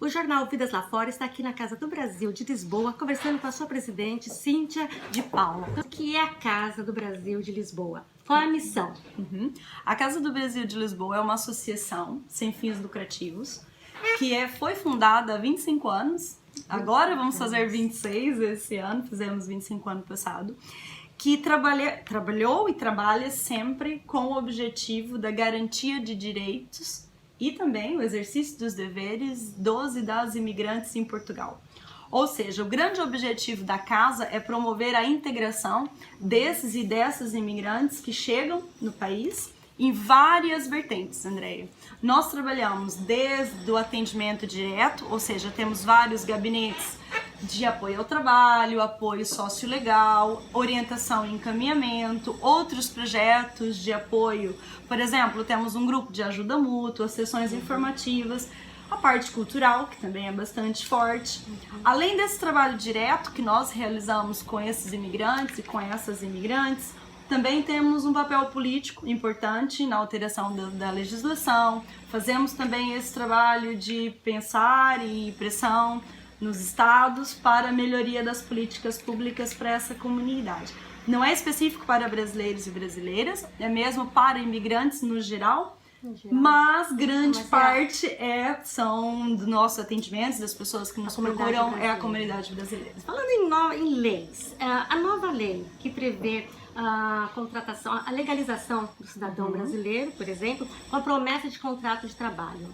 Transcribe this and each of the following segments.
O jornal Vidas Lá Fora está aqui na Casa do Brasil de Lisboa, conversando com a sua presidente, Cíntia de Paula. O que é a Casa do Brasil de Lisboa? Qual é a missão? A Casa do Brasil de Lisboa é uma associação sem fins lucrativos que foi fundada há 25 anos. Agora vamos fazer 26 esse ano, fizemos 25 ano passado. Que trabalhou e trabalha sempre com o objetivo da garantia de direitos e também o exercício dos deveres dos e das imigrantes em Portugal. Ou seja, o grande objetivo da casa é promover a integração desses e dessas imigrantes que chegam no país em várias vertentes, Andréia. Nós trabalhamos desde o atendimento direto, ou seja, temos vários gabinetes de apoio ao trabalho, apoio sociolegal, orientação e encaminhamento, outros projetos de apoio. Por exemplo, temos um grupo de ajuda mútua, sessões informativas, a parte cultural, que também é bastante forte. Além desse trabalho direto que nós realizamos com esses imigrantes e com essas imigrantes, também temos um papel político importante na alteração da legislação. Fazemos também esse trabalho de pensar e pressão nos estados para a melhoria das políticas públicas para essa comunidade. Não é específico para brasileiros e brasileiras, é mesmo para imigrantes no geral, mas grande parte são dos nossos atendimentos, das pessoas que nos procuram, é a comunidade brasileira. Falando em leis, a nova lei que prevê a contratação, a legalização do cidadão brasileiro, por exemplo, com a promessa de contrato de trabalho.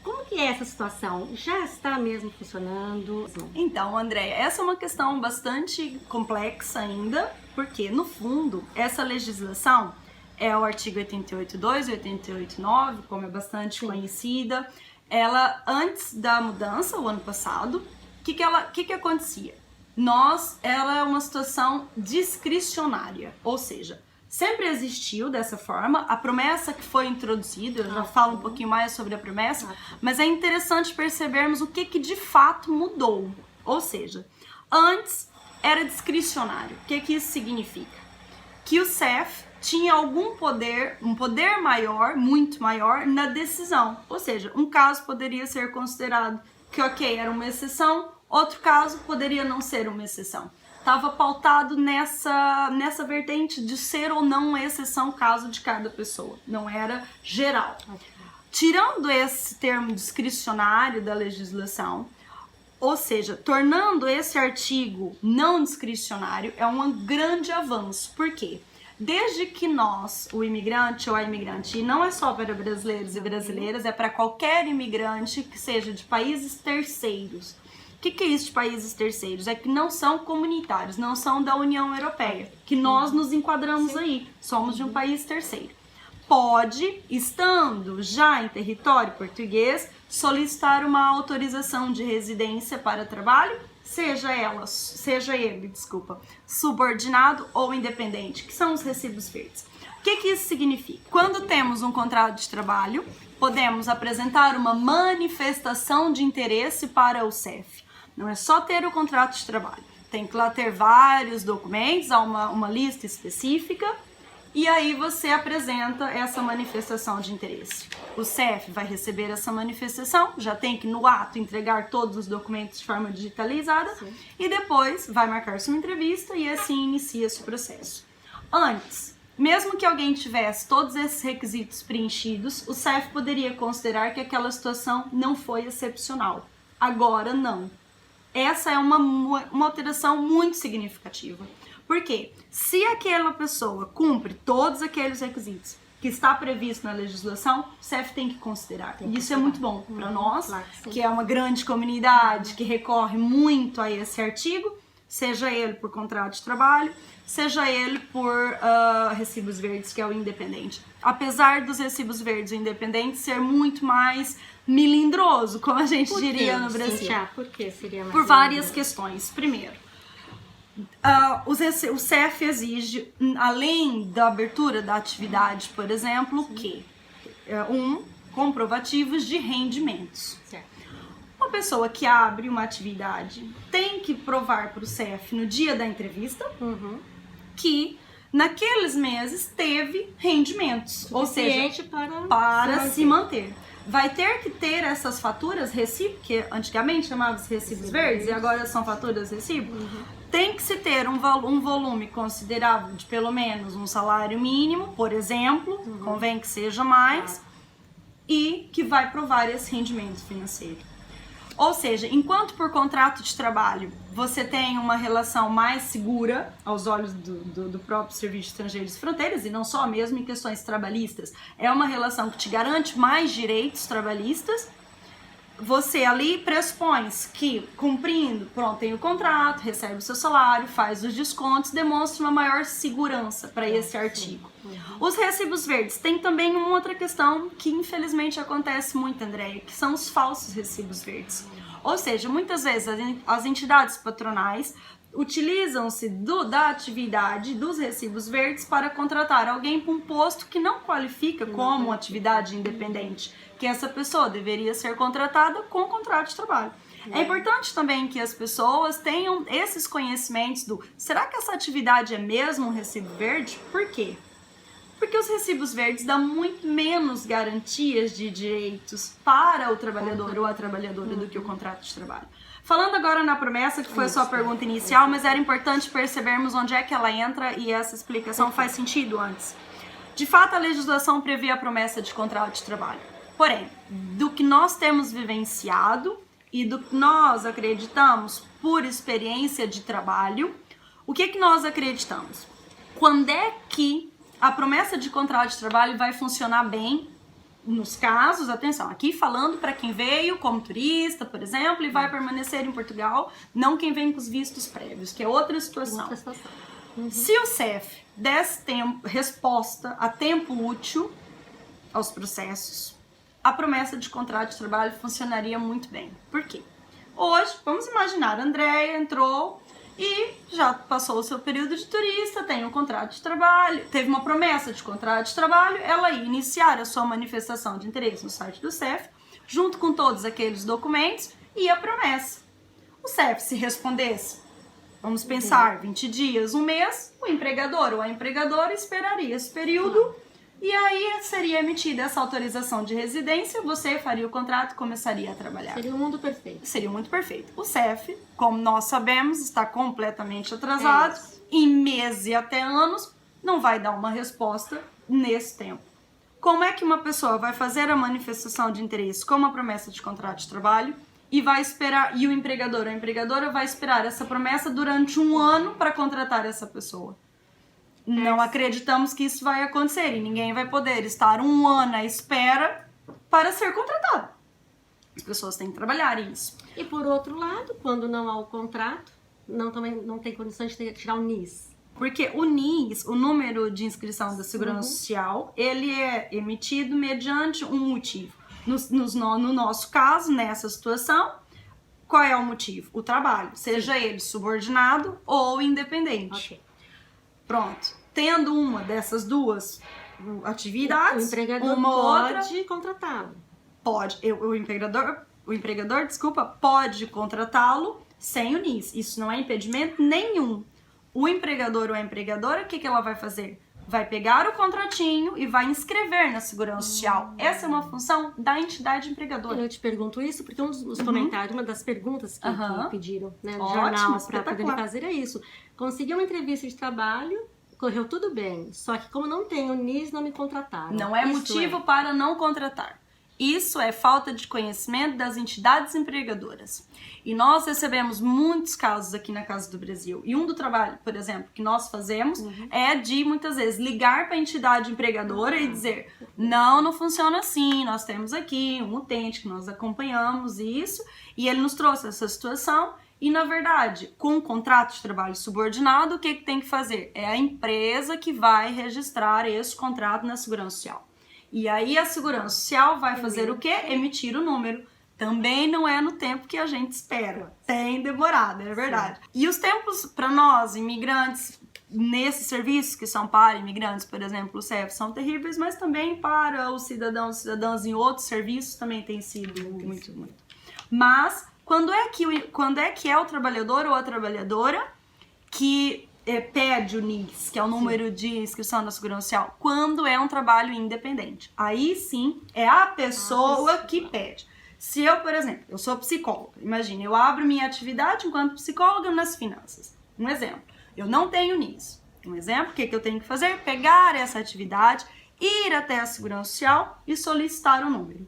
Como que é essa situação? Já está mesmo funcionando? Então, Andréia, essa é uma questão bastante complexa ainda, porque, no fundo, essa legislação é o artigo 88.2 e 88.9, como é bastante conhecida. Ela, antes da mudança, o ano passado, o que acontecia? Ela é uma situação discricionária, ou seja, sempre existiu dessa forma, a promessa que foi introduzida, eu já falo um pouquinho mais sobre a promessa, mas é interessante percebermos o que de fato mudou. Ou seja, antes era discricionário. O que isso significa? Que o CEF tinha algum poder, um poder maior, muito maior, na decisão. Ou seja, um caso poderia ser considerado que, era uma exceção, outro caso poderia não ser uma exceção. Estava pautado nessa vertente de ser ou não uma exceção caso de cada pessoa, não era geral. Tirando esse termo discricionário da legislação, ou seja, tornando esse artigo não discricionário, é um grande avanço. Por quê? Desde que nós, o imigrante ou a imigrante, e não é só para brasileiros e brasileiras, é para qualquer imigrante que seja de países terceiros. O que é isso de países terceiros? É que não são comunitários, não são da União Europeia, que nós nos enquadramos aí, somos de um país terceiro. Pode, estando já em território português, solicitar uma autorização de residência para trabalho, seja ele, subordinado ou independente, que são os recibos verdes. O que isso significa? Quando temos um contrato de trabalho, podemos apresentar uma manifestação de interesse para o CEF. Não é só ter o contrato de trabalho, tem que lá ter vários documentos, há uma lista específica, e aí você apresenta essa manifestação de interesse. O CEF vai receber essa manifestação, já tem que no ato entregar todos os documentos de forma digitalizada, e depois vai marcar sua entrevista e assim inicia-se o processo. Antes, mesmo que alguém tivesse todos esses requisitos preenchidos, o CEF poderia considerar que aquela situação não foi excepcional. Agora, não. Essa é uma alteração muito significativa. Por quê? Se aquela pessoa cumpre todos aqueles requisitos que está previsto na legislação, o CEF tem que considerar. E isso é muito bom para nós, que é uma grande comunidade que recorre muito a esse artigo, seja ele por contrato de trabalho, seja ele por recibos verdes, que é o independente. Apesar dos recibos verdes e independentes ser muito mais melindroso, como a gente diria no Brasil. Por que seria mais por várias questões. Primeiro, o CEF exige, além da abertura da atividade, por exemplo, comprovativos de rendimentos. Certo. Uma pessoa que abre uma atividade tem que provar para o CEF no dia da entrevista que naqueles meses teve rendimentos, ou seja, para se manter. vai ter que ter essas faturas recibo, que antigamente chamavam-se recibos verdes e agora são faturas recibo. Tem que se ter um volume considerável de pelo menos um salário mínimo, por exemplo, convém que seja mais, e que vai provar esse rendimento financeiro. Ou seja, enquanto por contrato de trabalho você tem uma relação mais segura aos olhos do próprio Serviço de Estrangeiros e Fronteiras, e não só mesmo em questões trabalhistas, é uma relação que te garante mais direitos trabalhistas, você ali pressupõe que, cumprindo, pronto, tem o contrato, recebe o seu salário, faz os descontos, demonstra uma maior segurança para esse artigo. Os recibos verdes tem também uma outra questão que infelizmente acontece muito, Andréia, que são os falsos recibos verdes. Ou seja, muitas vezes as entidades patronais utilizam-se da atividade dos recibos verdes para contratar alguém para um posto que não qualifica como atividade independente, que essa pessoa deveria ser contratada com contrato de trabalho. É importante também que as pessoas tenham esses conhecimentos será que essa atividade é mesmo um recibo verde? Por quê? Porque os recibos verdes dão muito menos garantias de direitos para o trabalhador ou a trabalhadora do que o contrato de trabalho. Falando agora na promessa, que foi a sua pergunta inicial, mas era importante percebermos onde é que ela entra e essa explicação faz sentido antes. De fato, a legislação prevê a promessa de contrato de trabalho. Porém, do que nós temos vivenciado e do que nós acreditamos por experiência de trabalho, o que nós acreditamos? Quando é que a promessa de contrato de trabalho vai funcionar bem nos casos, atenção, aqui falando para quem veio como turista, por exemplo, e vai permanecer em Portugal, não quem vem com os vistos prévios, que é outra situação. Se o CEF desse resposta a tempo útil aos processos, a promessa de contrato de trabalho funcionaria muito bem. Por quê? Hoje, vamos imaginar, a Andréia entrou e já passou o seu período de turista, tem um contrato de trabalho, teve uma promessa de contrato de trabalho, ela ia iniciar a sua manifestação de interesse no site do CEF, junto com todos aqueles documentos e a promessa. O CEF, se respondesse, vamos pensar, 20 dias, um mês, o empregador ou a empregadora esperaria esse período e aí seria emitida essa autorização de residência, você faria o contrato e começaria a trabalhar. Seria um mundo perfeito. Seria muito perfeito. O CEF, como nós sabemos, está completamente atrasado, em meses e até anos, não vai dar uma resposta nesse tempo. Como é que uma pessoa vai fazer a manifestação de interesse com uma promessa de contrato de trabalho e vai esperar, e o empregador ou a empregadora vai esperar essa promessa durante um ano para contratar essa pessoa? Não acreditamos que isso vai acontecer e ninguém vai poder estar um ano à espera para ser contratado. As pessoas têm que trabalhar isso. E por outro lado, quando não há o contrato, também não tem condições de tirar o NIS. Porque o NIS, o número de inscrição da Segurança Social, ele é emitido mediante um motivo. No nosso caso, nessa situação, qual é o motivo? O trabalho, seja ele subordinado ou independente. Pronto. Tendo uma dessas duas atividades, o empregador pode contratá-lo. Pode. O empregador, pode contratá-lo sem o NIS. Isso não é impedimento nenhum. O empregador ou a empregadora, o que ela vai fazer? Vai pegar o contratinho e vai inscrever na Segurança Social. Essa é uma função da entidade empregadora. Eu te pergunto isso porque um dos comentários, uma das perguntas que pediram, né, no jornal para poder fazer é isso. Consegui uma entrevista de trabalho, correu tudo bem, só que como não tenho NIS, não me contrataram. Não é motivo para não contratar. Isso é falta de conhecimento das entidades empregadoras. E nós recebemos muitos casos aqui na Casa do Brasil. E um do trabalho, por exemplo, que nós fazemos é de, muitas vezes, ligar para a entidade empregadora e dizer não funciona assim, nós temos aqui um utente que nós acompanhamos isso, e ele nos trouxe essa situação. E, na verdade, com um contrato de trabalho subordinado, o que tem que fazer? É a empresa que vai registrar esse contrato na Segurança Social. E aí a Segurança Social vai fazer o quê? Emitir o número. Também não é no tempo que a gente espera. Tem demorado, é verdade. Sim. E os tempos para nós, imigrantes, nesses serviços que são para imigrantes, por exemplo, o CEF, são terríveis, mas também para os cidadãos e cidadãs em outros serviços também tem sido muito. Mas quando é que é o trabalhador ou a trabalhadora que pede o NIS, que é o número de inscrição na Segurança Social, quando é um trabalho independente. Aí sim, é a pessoa que pede. Se eu, por exemplo, eu sou psicóloga, imagine, eu abro minha atividade enquanto psicóloga nas finanças. Um exemplo, eu não tenho NIS. Um exemplo, o que eu tenho que fazer? Pegar essa atividade, ir até a Segurança Social e solicitar o número.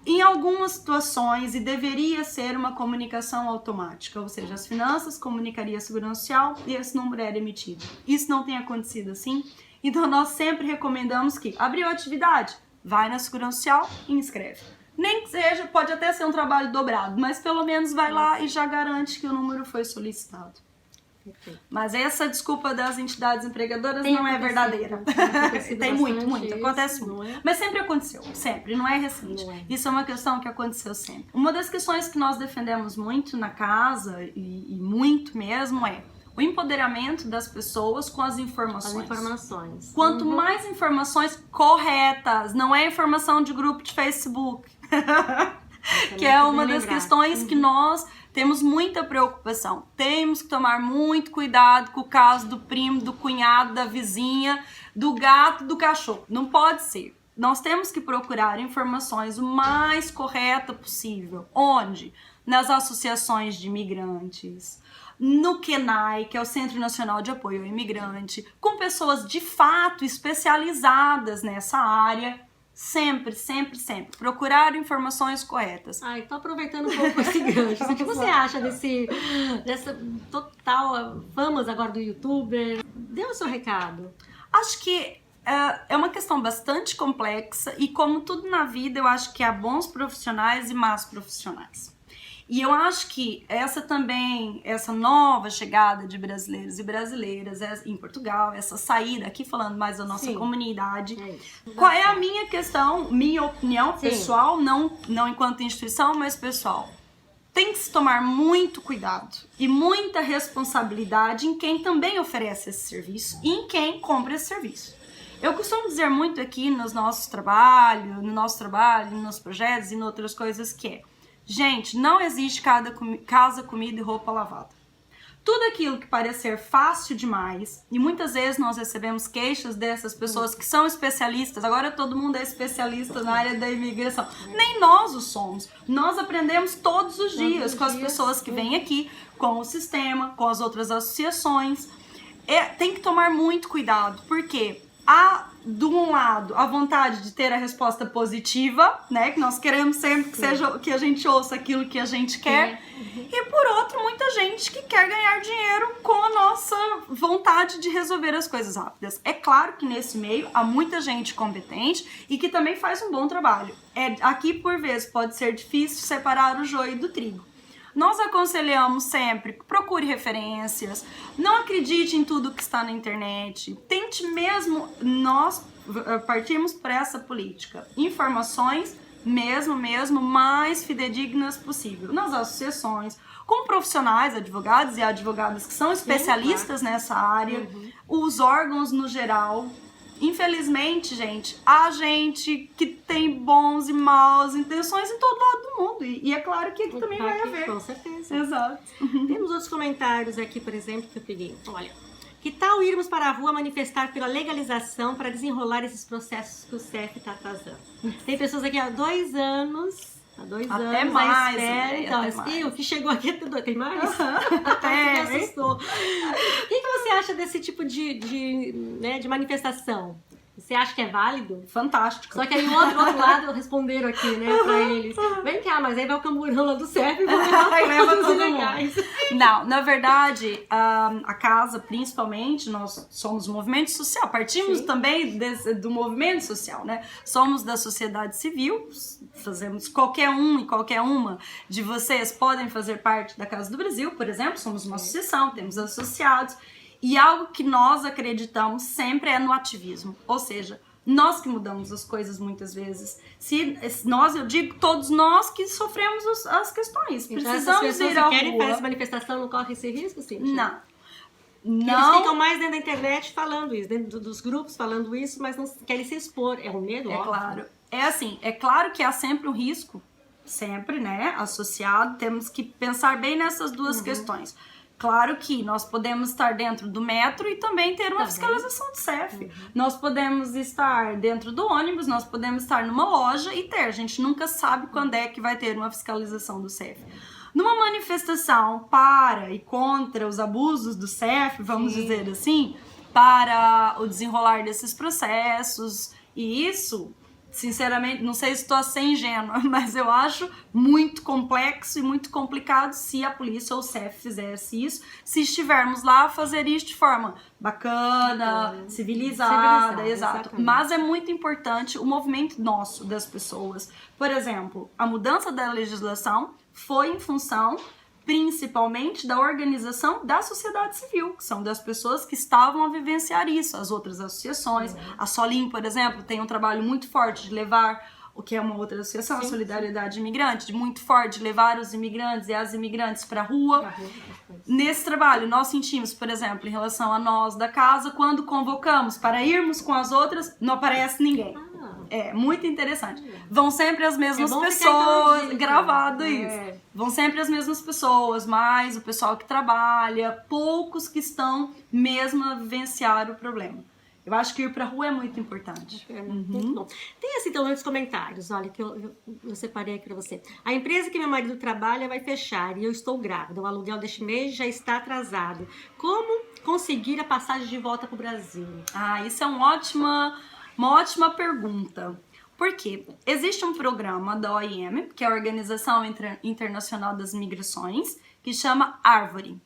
Em algumas situações, e deveria ser uma comunicação automática, ou seja, as finanças comunicaria a Segurança Social e esse número era emitido. Isso não tem acontecido assim, então nós sempre recomendamos que abriu a atividade, vai na Segurança Social e inscreve. Nem que seja, pode até ser um trabalho dobrado, mas pelo menos vai lá e já garante que o número foi solicitado. Mas essa desculpa das entidades empregadoras não é verdadeira. Tem muito, acontece muito. Mas sempre aconteceu, sempre, não é recente. Isso é uma questão que aconteceu sempre. Uma das questões que nós defendemos muito na casa, e muito mesmo, é o empoderamento das pessoas com as informações. Quanto mais informações corretas, não é informação de grupo de Facebook, que é uma das questões que nós temos muita preocupação. Temos que tomar muito cuidado com o caso do primo, do cunhado, da vizinha, do gato, do cachorro. Não pode ser. Nós temos que procurar informações o mais correta possível. Onde? Nas associações de imigrantes, no CNAI, que é o Centro Nacional de Apoio ao Imigrante, com pessoas de fato especializadas nessa área. Sempre, sempre, sempre. Procurar informações corretas. Ai, tô aproveitando um pouco esse gancho. O que você acha dessa total fama agora do youtuber? Dê o seu recado. Acho que é uma questão bastante complexa e, como tudo na vida, eu acho que há bons profissionais e más profissionais. E eu acho que essa nova chegada de brasileiros e brasileiras em Portugal, essa saída, aqui falando mais da nossa comunidade, qual é a minha questão, minha opinião pessoal, não enquanto instituição, mas pessoal. Tem que se tomar muito cuidado e muita responsabilidade em quem também oferece esse serviço e em quem compra esse serviço. Eu costumo dizer muito aqui no nosso trabalho, nos projetos e em outras coisas que é: gente, não existe casa, comida e roupa lavada. Tudo aquilo que parecer fácil demais, e muitas vezes nós recebemos queixas dessas pessoas que são especialistas, agora todo mundo é especialista na área da imigração. Nem nós o somos. Nós aprendemos todos os dias com as pessoas que vêm aqui, com o sistema, com as outras associações. Tem que tomar muito cuidado, porque há, de um lado, a vontade de ter a resposta positiva, né? Que nós queremos sempre que a gente ouça aquilo que a gente quer. E, por outro, muita gente que quer ganhar dinheiro com a nossa vontade de resolver as coisas rápidas. É claro que nesse meio há muita gente competente e que também faz um bom trabalho. Aqui, por vezes, pode ser difícil separar o joio do trigo. Nós aconselhamos sempre, procure referências, não acredite em tudo que está na internet, tente mesmo, nós partimos para essa política, informações mesmo, mais fidedignas possível, nas associações, com profissionais, advogados e advogadas que são especialistas nessa área, os órgãos no geral. Infelizmente, gente, há gente que tem bons e maus intenções em todo lado do mundo. E é claro que aqui também vai haver. Com certeza. Exato. Temos outros comentários aqui, por exemplo, que eu peguei. Olha, que tal irmos para a rua manifestar pela legalização para desenrolar esses processos que o CEF está atrasando? Tem pessoas aqui há 2 anos... Há 2 anos, até mais, então, o que chegou aqui tem mais? Até me assustou. O que você acha desse tipo de manifestação? Você acha que é válido? Fantástico. Só que aí o outro lado responderam aqui, né, pra eles. Vem cá, mas aí vai o camburão lá do CEF e leva todos legais. Não, na verdade, a casa, principalmente, nós somos movimento social. Partimos também do movimento social, né? Somos da sociedade civil, fazemos qualquer um e qualquer uma de vocês podem fazer parte da Casa do Brasil, por exemplo. Somos uma associação, temos associados. E algo que nós acreditamos sempre é no ativismo, ou seja, nós que mudamos as coisas muitas vezes. Eu digo todos nós que sofremos as questões, então, precisamos ir à rua. Querem fazer essa manifestação, não corre esse risco, sim? Não. Eles ficam mais dentro da internet falando isso, dentro dos grupos falando isso, mas não querem se expor. É um medo, óbvio. Claro. É assim, é claro que há sempre um risco, sempre, né, associado. Temos que pensar bem nessas duas questões. Claro que nós podemos estar dentro do metro e também ter uma fiscalização do CEF. Nós podemos estar dentro do ônibus, nós podemos estar numa loja e ter. A gente nunca sabe quando é que vai ter uma fiscalização do CEF. Numa manifestação para e contra os abusos do CEF, vamos dizer assim, para o desenrolar desses processos, e isso... Sinceramente, não sei se estou a ser ingênua, mas eu acho muito complexo e muito complicado se a polícia ou o CEF fizesse isso, se estivermos lá a fazer isso de forma bacana, civilizada, exato. Exatamente. Mas é muito importante o movimento nosso, das pessoas. Por exemplo, a mudança da legislação foi em função principalmente da organização da sociedade civil, que são das pessoas que estavam a vivenciar isso, as outras associações. A Solim, por exemplo, tem um trabalho muito forte de levar, o que é uma outra associação, a Solidariedade Imigrante, muito forte de levar os imigrantes e as imigrantes para a rua. Nesse trabalho, nós sentimos, por exemplo, em relação a nós da casa, quando convocamos para irmos com as outras, não aparece ninguém. É muito interessante. Vão sempre as mesmas pessoas, gravado isso. Vão sempre as mesmas pessoas, mas o pessoal que trabalha, poucos que estão mesmo a vivenciar o problema. Eu acho que ir pra rua é muito importante. Muito bom. Tem assim, então, nos comentários, olha, que eu separei aqui pra você. A empresa que meu marido trabalha vai fechar e eu estou grávida. O aluguel deste mês já está atrasado. Como conseguir a passagem de volta pro Brasil? Isso é uma ótima pergunta. Por quê? Existe um programa da OIM, que é a Organização Internacional das Migrações, que chama Árvore.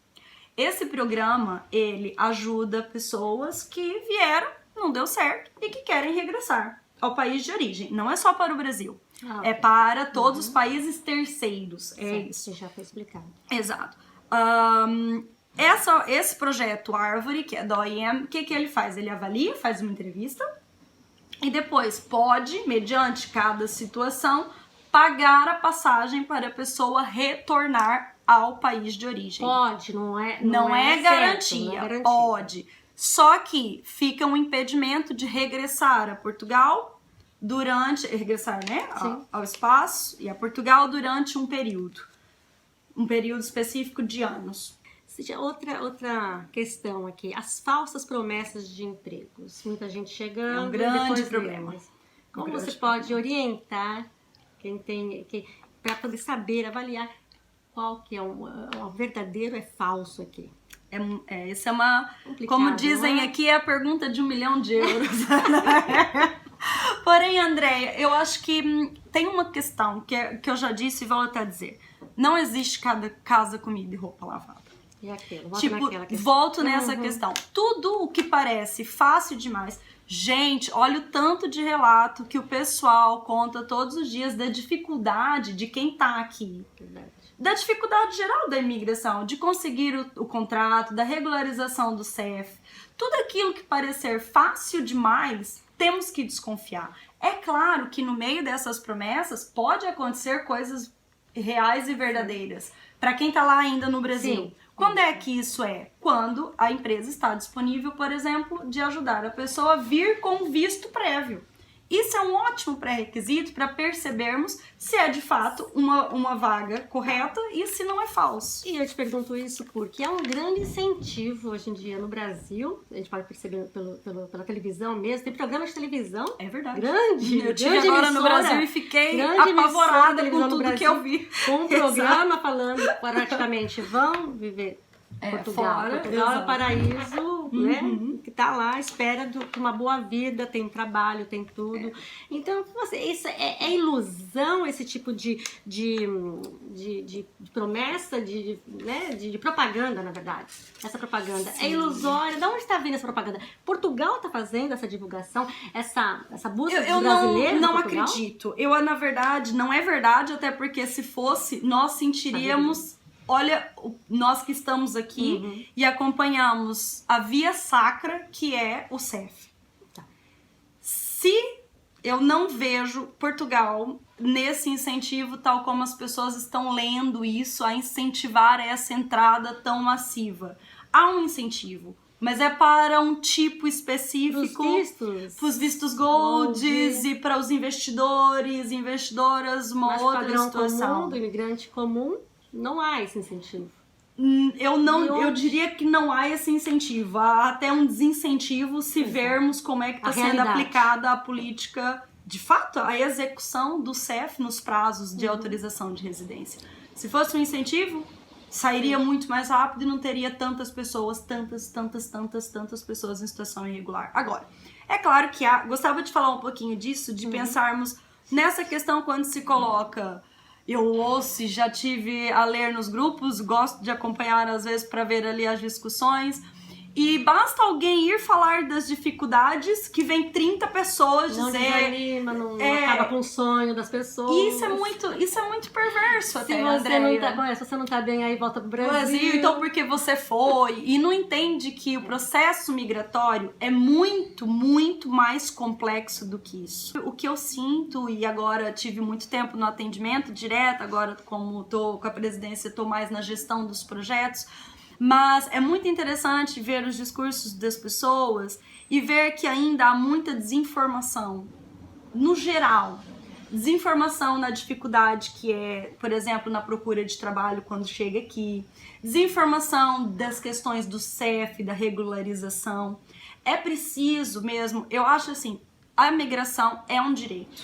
Esse programa, ele ajuda pessoas que vieram, não deu certo, e que querem regressar ao país de origem. Não é só para o Brasil, é para todos os países terceiros. É isso. Já foi explicado. Exato. Esse projeto Árvore, que é da OIM, o que ele faz? Ele avalia, faz uma entrevista, e depois pode, mediante cada situação, pagar a passagem para a pessoa retornar ao país de origem. Pode, não é garantia. Pode. Só que fica um impedimento de regressar a Portugal ao espaço e a Portugal durante um período específico de anos. Outra questão aqui, as falsas promessas de empregos. Muita gente chegando. É um grande problema. Como você pode orientar para poder saber, avaliar qual que é o verdadeiro é falso aqui? Isso é uma, como dizem aqui, é a pergunta de 1 milhão de euros. Porém, Andréia, eu acho que tem uma questão que eu já disse e volto a dizer. Não existe cada casa, comida e roupa lavada. E aquilo, volto nessa questão. Tudo o que parece fácil demais. Gente, olha o tanto de relato que o pessoal conta todos os dias da dificuldade de quem tá aqui. Da dificuldade geral da imigração, de conseguir o contrato, da regularização do CEF. Tudo aquilo que parecer fácil demais, temos que desconfiar. É claro que no meio dessas promessas pode acontecer coisas reais e verdadeiras. Para quem tá lá ainda no Brasil. Sim. Quando é que isso é? Quando a empresa está disponível, por exemplo, de ajudar a pessoa a vir com visto prévio. Isso é um ótimo pré-requisito para percebermos se é de fato uma vaga correta e se não é falso. E eu te pergunto isso porque é um grande incentivo hoje em dia no Brasil, a gente pode perceber pela televisão mesmo, tem programa de televisão. É verdade. Grande. Eu estive agora no Brasil e fiquei apavorada com tudo que eu vi. Com um programa falando praticamente, vão viver Portugal. Portugal é o paraíso, né? Que tá lá à espera de uma boa vida, tem trabalho, tem tudo. Então, isso é ilusão, esse tipo de promessa, de propaganda, na verdade. Essa propaganda é ilusória. De onde está vindo essa propaganda? Portugal está fazendo essa divulgação, essa busca dos brasileiros? Eu não acredito. Na verdade, não é verdade, até porque se fosse, nós sentiríamos... Olha, nós que estamos aqui e acompanhamos a via sacra que é o CEF. Se eu não vejo Portugal nesse incentivo, tal como as pessoas estão lendo isso, a incentivar essa entrada tão massiva. Há um incentivo, mas é para um tipo específico, para os vistos golds e para os investidoras, uma outra situação. Comum, do imigrante comum, não há esse incentivo. Eu diria que não há esse incentivo. Há até um desincentivo se vermos como é que está sendo aplicada a política, de fato, a execução do CEF nos prazos de autorização de residência. Se fosse um incentivo, sairia muito mais rápido e não teria tantas pessoas, tantas pessoas em situação irregular. Agora, é claro que gostava de falar um pouquinho disso, de pensarmos nessa questão quando se coloca... Eu ouço, já tive a ler nos grupos, gosto de acompanhar às vezes para ver ali as discussões. E basta alguém ir falar das dificuldades que vem 30 pessoas não dizer... Desanima, não acaba com o sonho das pessoas. Isso é muito perverso até, se você não tá bem aí, volta pro Brasil. Então porque você foi e não entende que o processo migratório é muito, muito mais complexo do que isso. O que eu sinto, e agora tive muito tempo no atendimento direto, agora como tô com a presidência, tô mais na gestão dos projetos, mas é muito interessante ver os discursos das pessoas e ver que ainda há muita desinformação, no geral. Desinformação na dificuldade que é, por exemplo, na procura de trabalho quando chega aqui. Desinformação das questões do CEF, da regularização. É preciso mesmo, eu acho assim, a migração é um direito.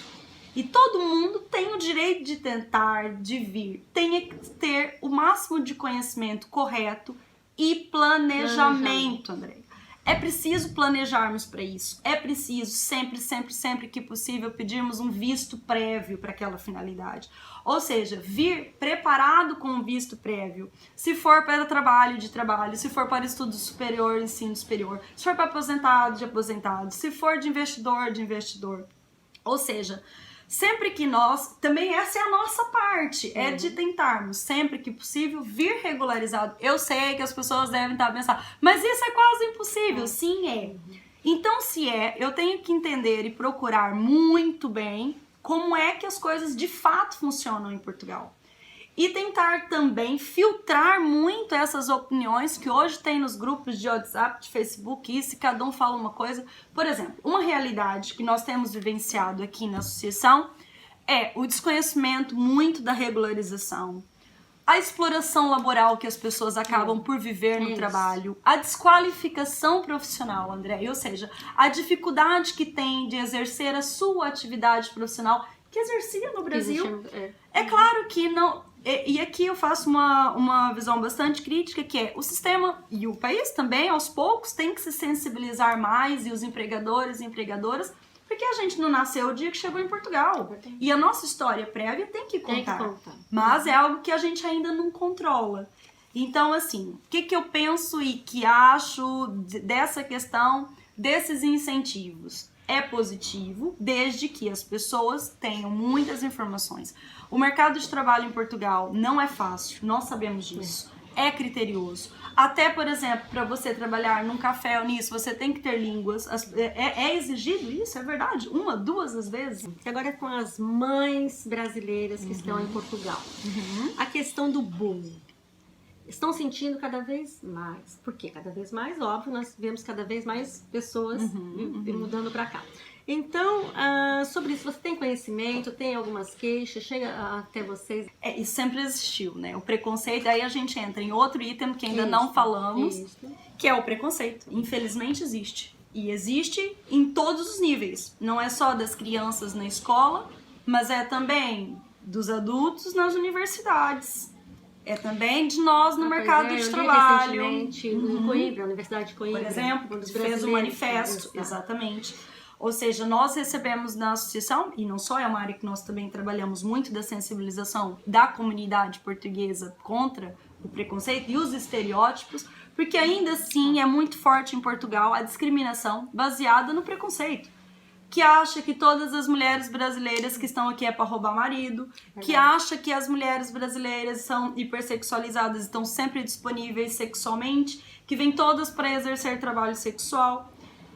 E todo mundo tem o direito de tentar, de vir. Tem que ter o máximo de conhecimento correto e planejamento, André. É preciso planejarmos para isso. É preciso sempre que possível pedirmos um visto prévio para aquela finalidade. Ou seja, vir preparado com um visto prévio. Se for para trabalho, de trabalho. Se for para estudo superior, ensino superior. Se for para aposentado, de aposentado. Se for de investidor, de investidor. Ou seja... Sempre que também essa é a nossa parte, é de tentarmos, sempre que possível, vir regularizado. Eu sei que as pessoas devem estar pensando, mas isso é quase impossível. Sim, é. Então, se é, eu tenho que entender e procurar muito bem como é que as coisas de fato funcionam em Portugal. E tentar também filtrar muito essas opiniões que hoje tem nos grupos de WhatsApp, de Facebook, e se cada um fala uma coisa. Por exemplo, uma realidade que nós temos vivenciado aqui na associação é o desconhecimento muito da regularização, a exploração laboral que as pessoas acabam por viver no trabalho, a desqualificação profissional, André, ou seja, a dificuldade que tem de exercer a sua atividade profissional que exercia no Brasil. É claro que não... E aqui eu faço uma visão bastante crítica, que é o sistema e o país também, aos poucos, tem que se sensibilizar mais, e os empregadores e empregadoras, porque a gente não nasceu o dia que chegou em Portugal. E a nossa história prévia tem que contar. Mas é algo que a gente ainda não controla. Então, assim, o que eu penso e que acho dessa questão, desses incentivos? É positivo, desde que as pessoas tenham muitas informações. O mercado de trabalho em Portugal não é fácil, nós sabemos disso. É criterioso. Até, por exemplo, para você trabalhar num café ou nisso, você tem que ter línguas. É exigido isso, é verdade? 1, 2 às vezes. E agora com as mães brasileiras que estão em Portugal. A questão do bullying. Estão sentindo cada vez mais. Por quê? Cada vez mais, óbvio, nós vemos cada vez mais pessoas mudando para cá. Então, sobre isso, você tem conhecimento, tem algumas queixas, chega até vocês? Isso sempre existiu, né? O preconceito, aí a gente entra em outro item que ainda não falamos, que é o preconceito. Infelizmente existe. E existe em todos os níveis. Não é só das crianças na escola, mas é também dos adultos nas universidades. É também de nós no mercado de trabalho. Recentemente, no Coimbra, a Universidade de Coimbra, por exemplo, fez um manifesto, exatamente. Ou seja, nós recebemos na associação, e não só é uma área que nós também trabalhamos muito da sensibilização da comunidade portuguesa contra o preconceito e os estereótipos, porque ainda assim é muito forte em Portugal a discriminação baseada no preconceito. Que acha que todas as mulheres brasileiras que estão aqui é para roubar marido, que acha que as mulheres brasileiras são hipersexualizadas, estão sempre disponíveis sexualmente, que vêm todas para exercer trabalho sexual.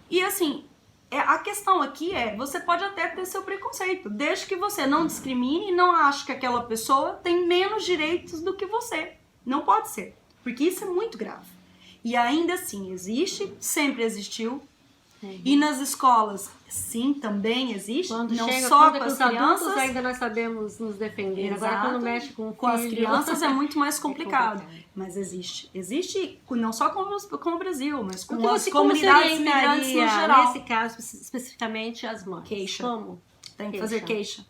E assim, a questão aqui você pode até ter seu preconceito, desde que você não discrimine e não ache que aquela pessoa tem menos direitos do que você. Não pode ser, porque isso é muito grave. E ainda assim existe, sempre existiu. E nas escolas Sim, também existe. Quando não chega só com com as os adultos, crianças, ainda nós sabemos nos defender. Exato. Agora, quando mexe com as filho, crianças é muito mais complicado. complicado. Mas existe não só com o Brasil, mas com Como as você comunidades migrantes no orientaria, geral. nesse caso, especificamente as mães? Queixa. Como? Tem que fazer queixa.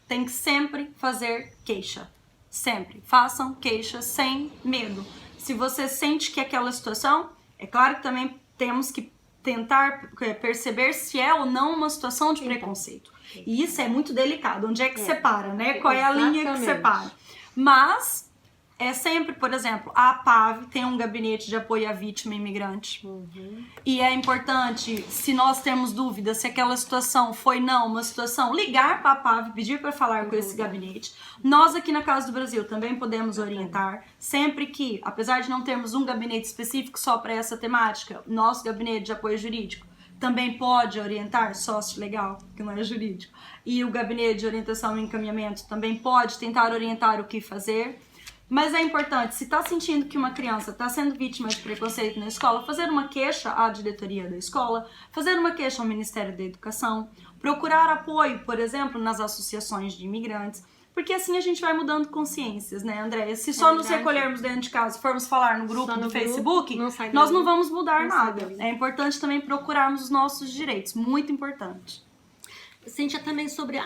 Tem que sempre fazer queixa. Sempre. Façam queixa sem medo. Se você sente que aquela situação, é claro que também temos que tentar perceber se é ou não uma situação de preconceito. E isso é muito delicado. Onde é que separa, né? Qual é a linha que separa? Mas é sempre, por exemplo, a APAV tem um gabinete de apoio à vítima imigrante. E é importante, se nós temos dúvida se aquela situação foi não uma situação, ligar para a APAV, pedir para falar com esse gabinete. Nós aqui na Casa do Brasil também podemos orientar, sempre que, apesar de não termos um gabinete específico só para essa temática, nosso gabinete de apoio jurídico também pode orientar sócio legal, que não é jurídico, e o gabinete de orientação e encaminhamento também pode tentar orientar o que fazer. Mas é importante, se está sentindo que uma criança está sendo vítima de preconceito na escola, fazer uma queixa à diretoria da escola, fazer uma queixa ao Ministério da Educação, procurar apoio, por exemplo, nas associações de imigrantes, porque assim a gente vai mudando consciências, né, Andréia? Se só nos recolhermos dentro de casa e formos falar no grupo do Facebook, nós não vamos mudar nada. É importante também procurarmos os nossos direitos, muito importante. Cíntia, também sobre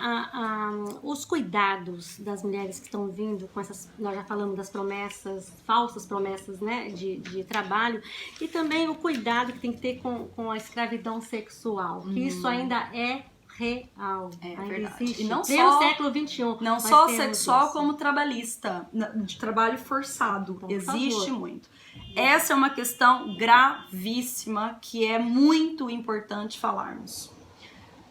os cuidados das mulheres que estão vindo com essas, nós já falamos das promessas, falsas promessas, né, de trabalho, e também o cuidado que tem que ter com a escravidão sexual, que isso ainda é real, ainda verdade. existe. E não Pleno só século XXI. Não só sexual, como trabalhista, de trabalho forçado. Por existe favor. muito. Essa é uma questão gravíssima que é muito importante falarmos.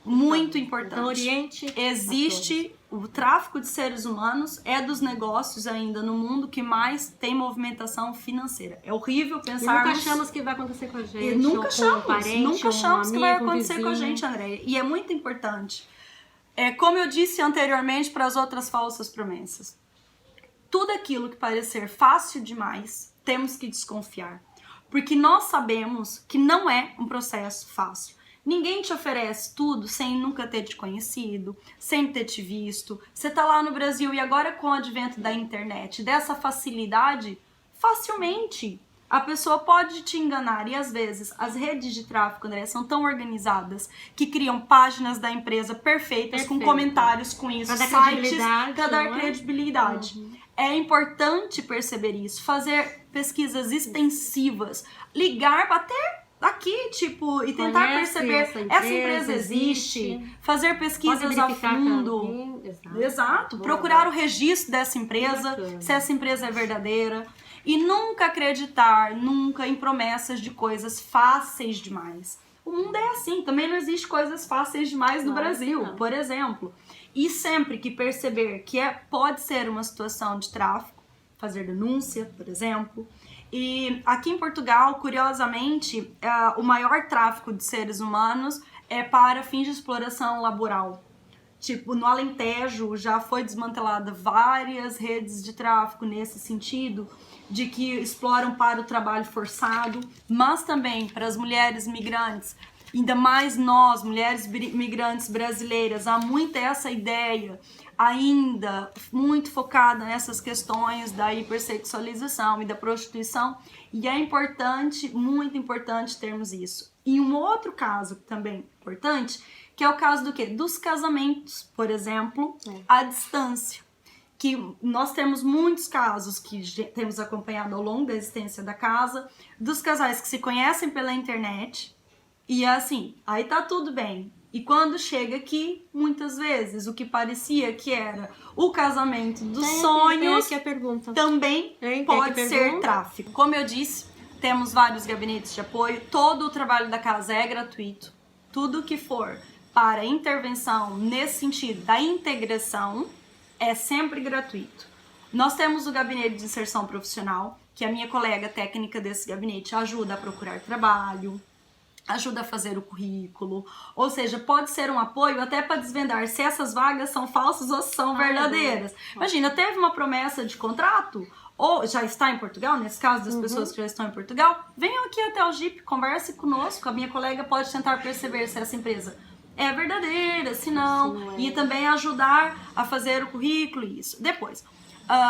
Muito importante. Então, Oriente. Existe o tráfico de seres humanos, é dos negócios ainda no mundo que mais tem movimentação financeira. É horrível pensarmos... E nunca achamos que vai acontecer com a gente. Nunca achamos, nunca achamos que vai acontecer com a gente, Andréia. E é muito importante. Como eu disse anteriormente para as outras falsas promessas, tudo aquilo que parecer fácil demais, temos que desconfiar. Porque nós sabemos que não é um processo fácil. Ninguém te oferece tudo sem nunca ter te conhecido, sem ter te visto. Você tá lá no Brasil e agora com o advento da internet, dessa facilidade, facilmente a pessoa pode te enganar. E às vezes as redes de tráfico, André, são tão organizadas que criam páginas da empresa perfeitas, com comentários com isso, sites para dar credibilidade. É importante perceber isso, fazer pesquisas extensivas, ligar até aqui, tipo, e tentar perceber essa empresa existe, fazer pesquisas a fundo. Exato. Procurar o registro dessa empresa, se essa empresa é verdadeira. E nunca acreditar, nunca em promessas de coisas fáceis demais. O mundo é assim, também não existe coisas fáceis demais no Brasil, por exemplo. E sempre que perceber que pode ser uma situação de tráfico, fazer denúncia, por exemplo. E aqui em Portugal, curiosamente, o maior tráfico de seres humanos é para fins de exploração laboral. Tipo, no Alentejo já foi desmantelada várias redes de tráfico nesse sentido, de que exploram para o trabalho forçado, mas também para as mulheres migrantes, ainda mais nós, mulheres migrantes brasileiras, há muito essa ideia ainda muito focada nessas questões da hipersexualização e da prostituição, e é importante, muito importante termos isso. E um outro caso também importante, que é o caso do quê? Dos casamentos, por exemplo, à distância. Que nós temos muitos casos que temos acompanhado ao longo da existência da casa, dos casais que se conhecem pela internet, e assim, aí tá tudo bem. E quando chega aqui, muitas vezes, o que parecia que era o casamento dos sonhos também pode ser tráfico. Como eu disse, temos vários gabinetes de apoio, todo o trabalho da casa é gratuito. Tudo que for para intervenção nesse sentido da integração é sempre gratuito. Nós temos o gabinete de inserção profissional, que a minha colega técnica desse gabinete ajuda a procurar trabalho, ajuda a fazer o currículo, ou seja, pode ser um apoio até para desvendar se essas vagas são falsas ou são verdadeiras. Imagina, teve uma promessa de contrato, ou já está em Portugal, nesse caso das pessoas que já estão em Portugal, venham aqui até o JIP, converse conosco, a minha colega pode tentar perceber se essa empresa é verdadeira, se não, e também ajudar a fazer o currículo e isso. Depois,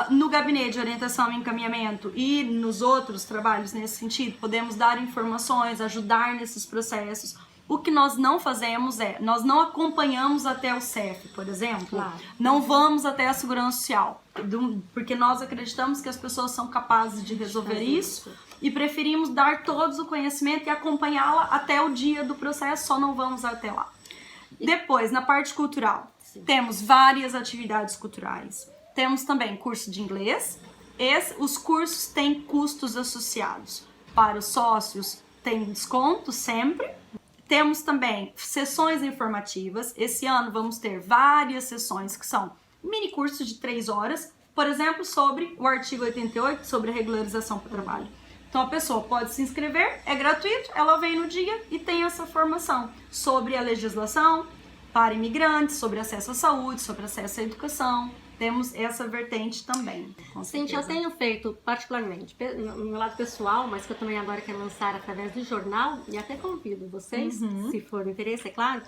no gabinete de orientação e encaminhamento e nos outros trabalhos nesse sentido, podemos dar informações, ajudar nesses processos. O que nós não fazemos nós não acompanhamos até o CEF, por exemplo, não vamos até a Segurança Social, porque nós acreditamos que as pessoas são capazes de resolver isso e preferimos dar todos o conhecimento e acompanhá-la até o dia do processo, só não vamos até lá. Depois, na parte cultural, temos várias atividades culturais. Temos também curso de inglês. Os cursos têm custos associados. Para os sócios, tem desconto sempre. Temos também sessões informativas. Esse ano vamos ter várias sessões que são mini cursos de 3 horas, por exemplo, sobre o artigo 88, sobre a regularização para o trabalho. Então a pessoa pode se inscrever, é gratuito, ela vem no dia e tem essa formação sobre a legislação para imigrantes, sobre acesso à saúde, sobre acesso à educação. Temos essa vertente também. Sim, eu tenho feito particularmente, no meu lado pessoal, mas que eu também agora quero lançar através do jornal, e até convido vocês, se for do interesse, é claro,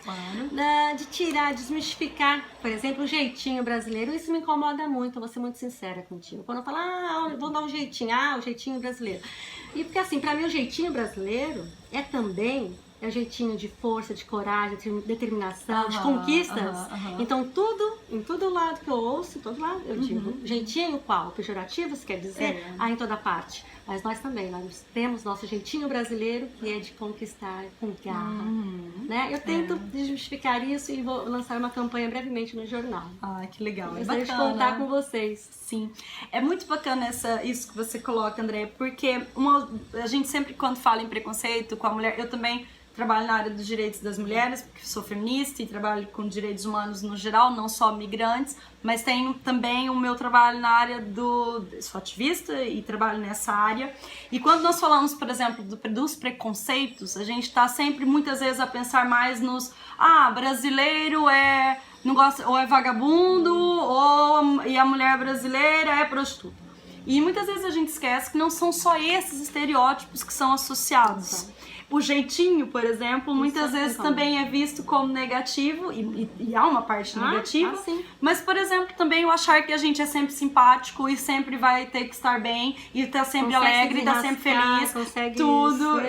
de tirar, desmistificar, por exemplo, o jeitinho brasileiro. Isso me incomoda muito, eu vou ser muito sincera contigo. Quando eu falo, vou dar um jeitinho, o jeitinho brasileiro. E porque assim, pra mim o jeitinho brasileiro é também... é o jeitinho de força, de coragem, de determinação, de conquistas. Então, em todo lado que eu ouço, todo lado eu digo, jeitinho qual? Pejorativo, você quer dizer? Em toda parte. Mas nós também, nós temos nosso jeitinho brasileiro, que é de conquistar com garra. Né? Eu tento desmistificar isso e vou lançar uma campanha brevemente no jornal. Que legal. Eu gostaria de contar com vocês. Sim. É muito bacana isso que você coloca, André, porque a gente sempre, quando fala em preconceito com a mulher, eu também trabalho na área dos direitos das mulheres, porque sou feminista e trabalho com direitos humanos no geral, não só migrantes, mas tenho também o meu trabalho na área sou ativista e trabalho nessa área. E quando nós falamos, por exemplo, dos preconceitos, a gente está sempre, muitas vezes, a pensar mais nos brasileiro não gosta, ou é vagabundo, e a mulher brasileira é prostituta. E muitas vezes a gente esquece que não são só esses estereótipos que são associados. O jeitinho, por exemplo, muitas vezes também é visto como negativo, e há uma parte negativa, mas, por exemplo, também o achar que a gente é sempre simpático e sempre vai ter que estar bem, e tá sempre alegre, tá sempre feliz, tudo.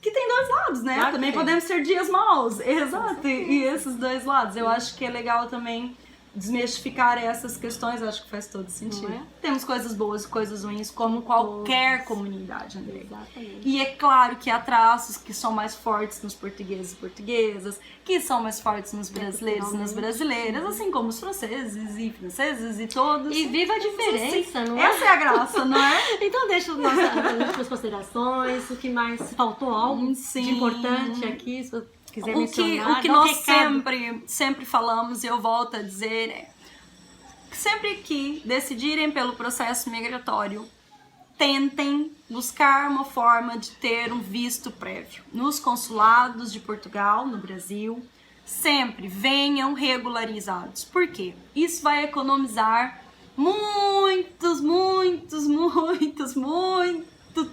Que tem dois lados, né? Claro, também podemos ter dias maus, exato, e esses dois lados. Eu acho que é legal também desmistificar essas questões, acho que faz todo sentido. Temos coisas boas e coisas ruins, como qualquer comunidade, André. Exatamente. E é claro que há traços que são mais fortes nos portugueses e portuguesas, que são mais fortes nos brasileiros e nas brasileiras, assim como os franceses e todos. E viva a diferença, não é? Essa é a graça, não é? Então deixa as suas considerações, o que mais faltou algo de importante aqui, se você quiser mencionar. O que nós sempre falamos, e eu volto a dizer, que sempre que decidirem pelo processo migratório, tentem buscar uma forma de ter um visto prévio. Nos consulados de Portugal, no Brasil, sempre venham regularizados. Por quê? Isso vai economizar muito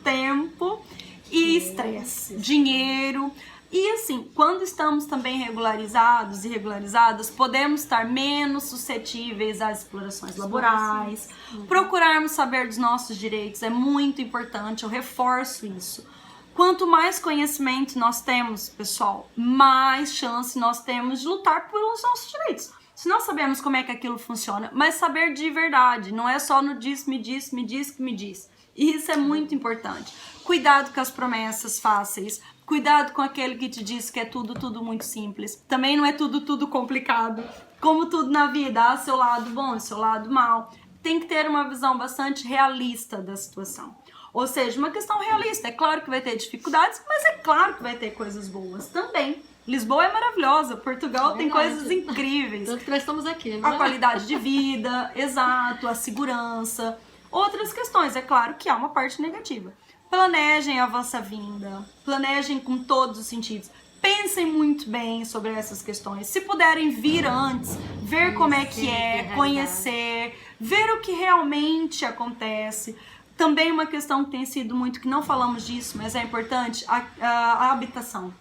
tempo e estresse, dinheiro. E assim, quando estamos também regularizados e regularizadas, podemos estar menos suscetíveis às explorações laborais. Procurarmos saber dos nossos direitos é muito importante, eu reforço isso. Quanto mais conhecimento nós temos, pessoal, mais chance nós temos de lutar pelos nossos direitos. Se nós sabemos como é que aquilo funciona, mas saber de verdade, não é só no diz, me diz, me diz que me diz. E isso é muito importante. Cuidado com as promessas fáceis. Cuidado com aquele que te diz que é tudo muito simples. Também não é tudo complicado. Como tudo na vida, há seu lado bom e seu lado mal. Tem que ter uma visão bastante realista da situação. Ou seja, uma questão realista. É claro que vai ter dificuldades, mas é claro que vai ter coisas boas também. Lisboa é maravilhosa, Portugal tem coisas incríveis. Tanto que nós estamos aqui, não é? A qualidade de vida, exato, a segurança. Outras questões, é claro que há uma parte negativa. Planejem a vossa vinda, planejem com todos os sentidos. Pensem muito bem sobre essas questões. Se puderem vir antes, ver como é que é, conhecer, ver o que realmente acontece. Também uma questão que tem sido muito, que não falamos disso, mas é importante, a habitação.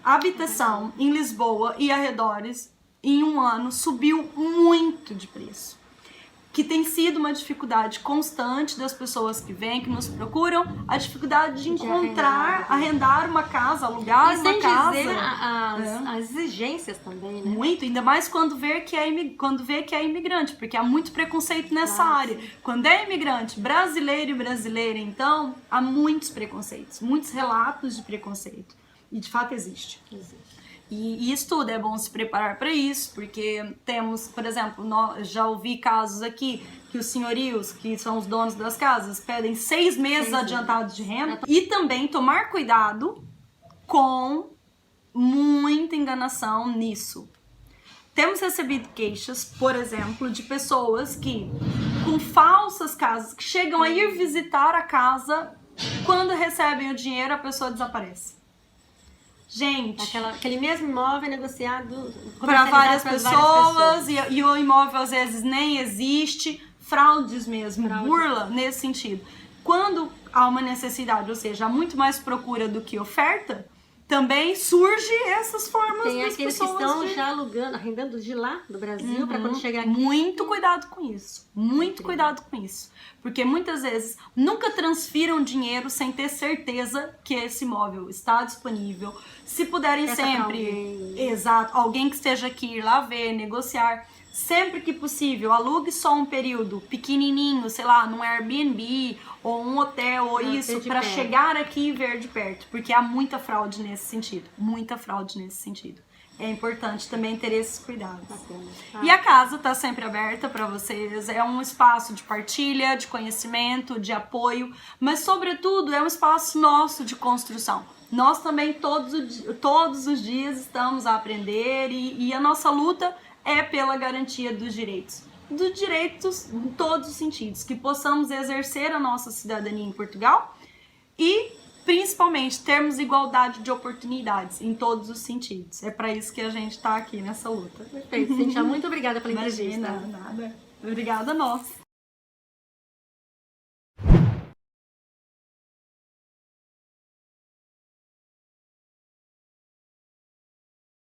A habitação em Lisboa e arredores, em um ano, subiu muito de preço. Que tem sido uma dificuldade constante das pessoas que vêm, que nos procuram, a dificuldade de encontrar, arrendar uma casa, alugar E uma sem casa. dizer as exigências também, né? Muito, ainda mais quando vê que é imigrante, porque há muito preconceito nessa área. Quando é imigrante brasileiro e brasileira, então, há muitos preconceitos, muitos relatos de preconceito. E de fato existe. E isso tudo é bom se preparar para isso, porque temos, por exemplo, já ouvi casos aqui que os senhorios, que são os donos das casas, pedem 6 meses adiantados de renda. E também tomar cuidado com muita enganação nisso. Temos recebido queixas, por exemplo, de pessoas que, com falsas casas, que chegam a ir visitar a casa, quando recebem o dinheiro, a pessoa desaparece. Gente, Aquele mesmo imóvel negociado para várias pessoas. E o imóvel às vezes nem existe, fraudes mesmo, burla nesse sentido. Quando há uma necessidade, ou seja, há muito mais procura do que oferta, também surge essas formas Tem das aqueles que pessoas estão já alugando, arrendando de lá do Brasil para quando chegar aqui. Muito cuidado com isso, muito cuidado com isso. Porque muitas vezes nunca transfiram dinheiro sem ter certeza que esse imóvel está disponível. Se puderem sempre, exato, alguém que esteja aqui ir lá ver, negociar. Sempre que possível, alugue só um período pequenininho, sei lá, num Airbnb ou um hotel ou isso, para chegar aqui e ver de perto, porque há muita fraude nesse sentido, muita fraude nesse sentido. É importante também ter esses cuidados. E a casa está sempre aberta para vocês, é um espaço de partilha, de conhecimento, de apoio, mas sobretudo é um espaço nosso de construção. Nós também todos os dias estamos a aprender e a nossa luta é pela garantia dos direitos em todos os sentidos, que possamos exercer a nossa cidadania em Portugal e principalmente termos igualdade de oportunidades em todos os sentidos. É para isso que a gente está aqui nessa luta. Perfeito, Cíntia, muito obrigada pela entrevista. Imagina, nada. Obrigada a nós.